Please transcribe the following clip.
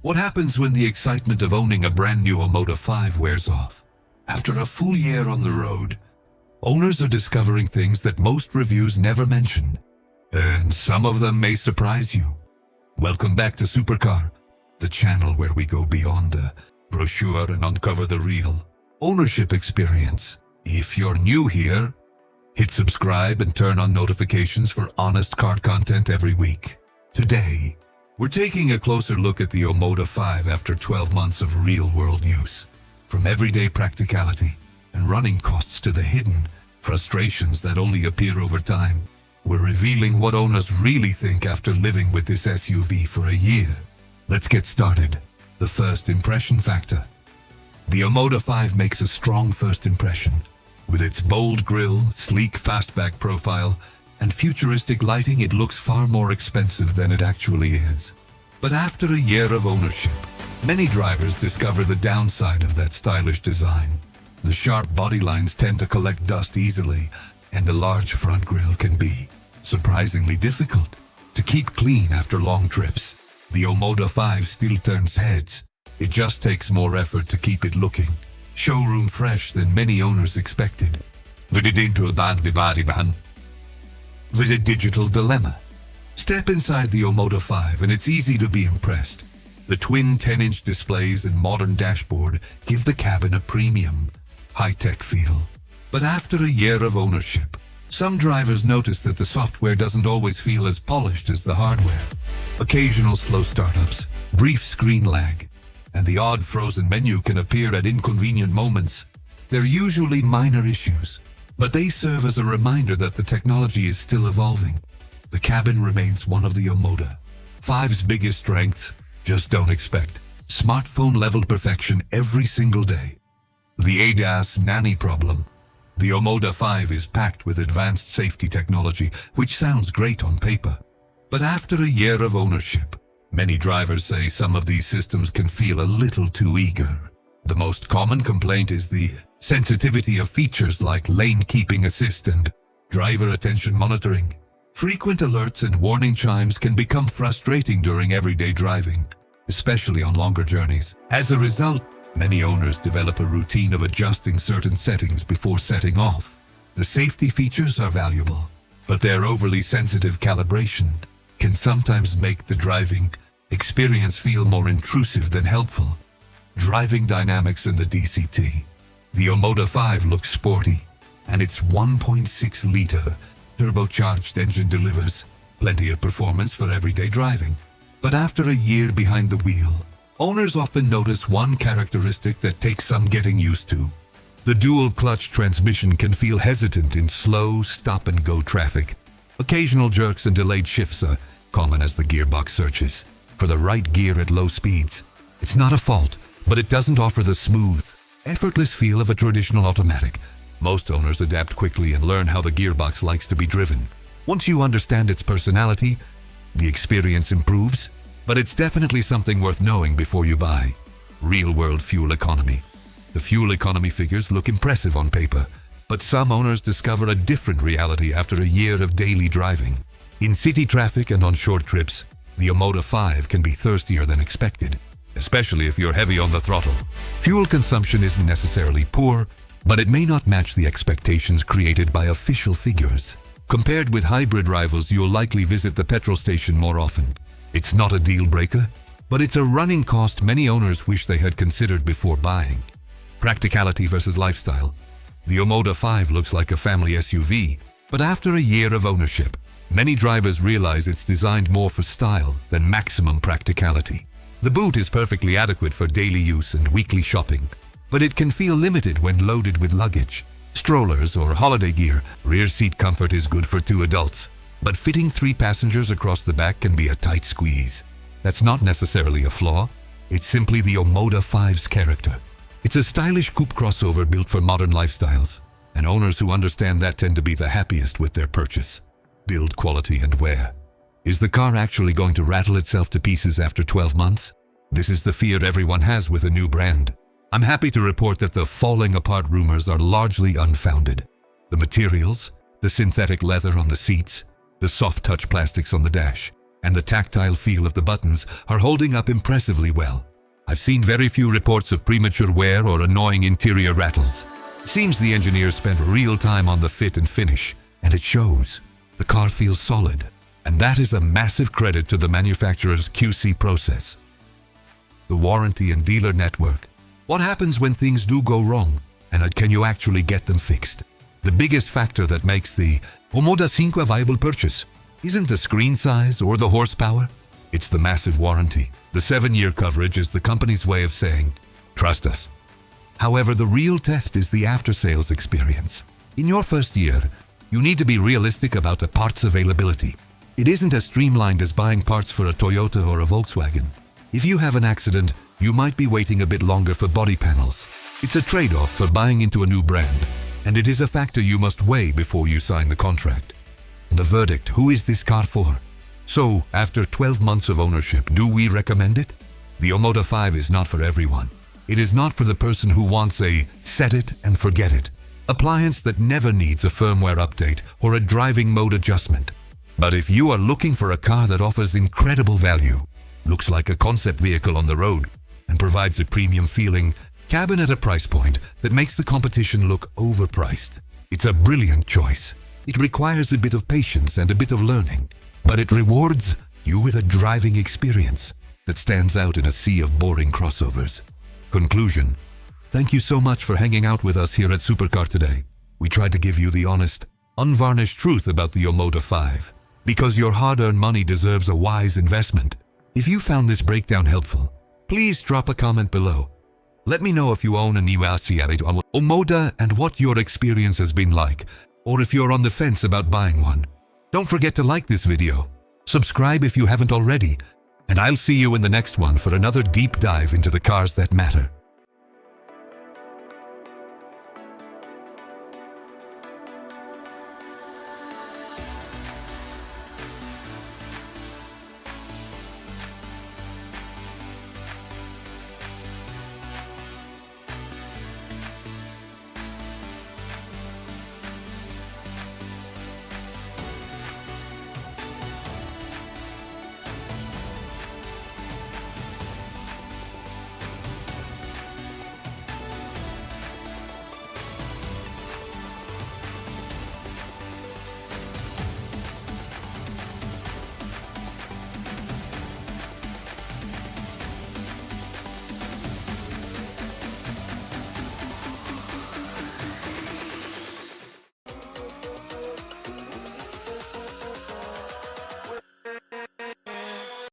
What happens when the excitement of owning a brand new Omoda 5 wears off? After a full year on the road, owners are discovering things that most reviews never mention, and some of them may surprise you. Welcome back to Supercar, the channel where we go beyond the brochure and uncover the real ownership experience. If you're new here, hit subscribe and turn on notifications for honest car content every week. Today, we're taking a closer look at the Omoda 5 after 12 months of real-world use. From everyday practicality and running costs to the hidden frustrations that only appear over time, we're revealing what owners really think after living with this SUV for a year. Let's get started. The first impression factor. The Omoda 5 makes a strong first impression. With its bold grille, sleek fastback profile, and futuristic lighting, it looks far more expensive than it actually is. But after a year of ownership, many drivers discover the downside of that stylish design. The sharp body lines tend to collect dust easily, and the large front grille can be surprisingly difficult to keep clean after long trips. The Omoda 5 still turns heads. It just takes more effort to keep it looking showroom fresh than many owners expected. The digital dilemma. Step inside the Omoda 5 and it's easy to be impressed. The twin 10-inch displays and modern dashboard give the cabin a premium, high-tech feel. But after a year of ownership, some drivers notice that the software doesn't always feel as polished as the hardware. Occasional slow startups, brief screen lag, and the odd frozen menu can appear at inconvenient moments. They're usually minor issues, but they serve as a reminder that the technology is still evolving. The cabin remains one of the Omoda 5's biggest strengths. Just don't expect smartphone-level perfection every single day. The ADAS nanny problem. The Omoda 5 is packed with advanced safety technology, which sounds great on paper. But after a year of ownership, many drivers say some of these systems can feel a little too eager. The most common complaint is the sensitivity of features like lane keeping assist and driver attention monitoring. Frequent alerts and warning chimes can become frustrating during everyday driving, especially on longer journeys. As a result, many owners develop a routine of adjusting certain settings before setting off. The safety features are valuable, but their overly sensitive calibration can sometimes make the driving experience feel more intrusive than helpful. Driving dynamics in the DCT. The Omoda 5 looks sporty, and its 1.6-liter turbocharged engine delivers plenty of performance for everyday driving. But after a year behind the wheel, owners often notice one characteristic that takes some getting used to. The dual-clutch transmission can feel hesitant in slow stop-and-go traffic. Occasional jerks and delayed shifts are common as the gearbox searches for the right gear at low speeds. It's not a fault, but it doesn't offer the smooth, effortless feel of a traditional automatic. Most owners adapt quickly and learn how the gearbox likes to be driven. Once you understand its personality, the experience improves, but it's definitely something worth knowing before you buy. Real-world fuel economy. The fuel economy figures look impressive on paper, but some owners discover a different reality after a year of daily driving. In city traffic and on short trips, the Omoda 5 can be thirstier than expected, especially if you're heavy on the throttle. Fuel consumption isn't necessarily poor, but it may not match the expectations created by official figures. Compared with hybrid rivals, you'll likely visit the petrol station more often. It's not a deal breaker, but it's a running cost many owners wish they had considered before buying. Practicality versus lifestyle. The Omoda 5 looks like a family SUV, but after a year of ownership, many drivers realize it's designed more for style than maximum practicality. The boot is perfectly adequate for daily use and weekly shopping, but it can feel limited when loaded with luggage, strollers, or holiday gear. Rear seat comfort is good for 2 adults, but fitting 3 passengers across the back can be a tight squeeze. That's not necessarily a flaw, it's simply the Omoda 5's character. It's a stylish coupe crossover built for modern lifestyles, and owners who understand that tend to be the happiest with their purchase. Build quality and wear. Is the car actually going to rattle itself to pieces after 12 months? This is the fear everyone has with a new brand. I'm happy to report that the falling apart rumors are largely unfounded. The materials, the synthetic leather on the seats, the soft touch plastics on the dash, and the tactile feel of the buttons are holding up impressively well. I've seen very few reports of premature wear or annoying interior rattles. It seems the engineers spent real time on the fit and finish, and it shows. The car feels solid, and that is a massive credit to the manufacturer's QC process. The warranty and dealer network. What happens when things do go wrong, and can you actually get them fixed? The biggest factor that makes the Omoda 5 a viable purchase isn't the screen size or the horsepower, it's the massive warranty. The 7-year coverage is the company's way of saying, trust us. However, the real test is the after-sales experience. In your first year, you need to be realistic about the parts availability. It isn't as streamlined as buying parts for a Toyota or a Volkswagen. If you have an accident, you might be waiting a bit longer for body panels. It's a trade-off for buying into a new brand, and it is a factor you must weigh before you sign the contract. The verdict, who is this car for? So, after 12 months of ownership, do we recommend it? The Omoda 5 is not for everyone. It is not for the person who wants a set it and forget it appliance that never needs a firmware update or a driving mode adjustment. But if you are looking for a car that offers incredible value, looks like a concept vehicle on the road, and provides a premium feeling cabin at a price point that makes the competition look overpriced, it's a brilliant choice. It requires a bit of patience and a bit of learning, but it rewards you with a driving experience that stands out in a sea of boring crossovers. Conclusion. Thank you so much for hanging out with us here at Supercar today. We tried to give you the honest, unvarnished truth about the Omoda 5, because your hard-earned money deserves a wise investment. If you found this breakdown helpful, please drop a comment below. Let me know if you own a new Omoda and what your experience has been like, or if you're on the fence about buying one. Don't forget to like this video, subscribe if you haven't already, and I'll see you in the next one for another deep dive into the cars that matter.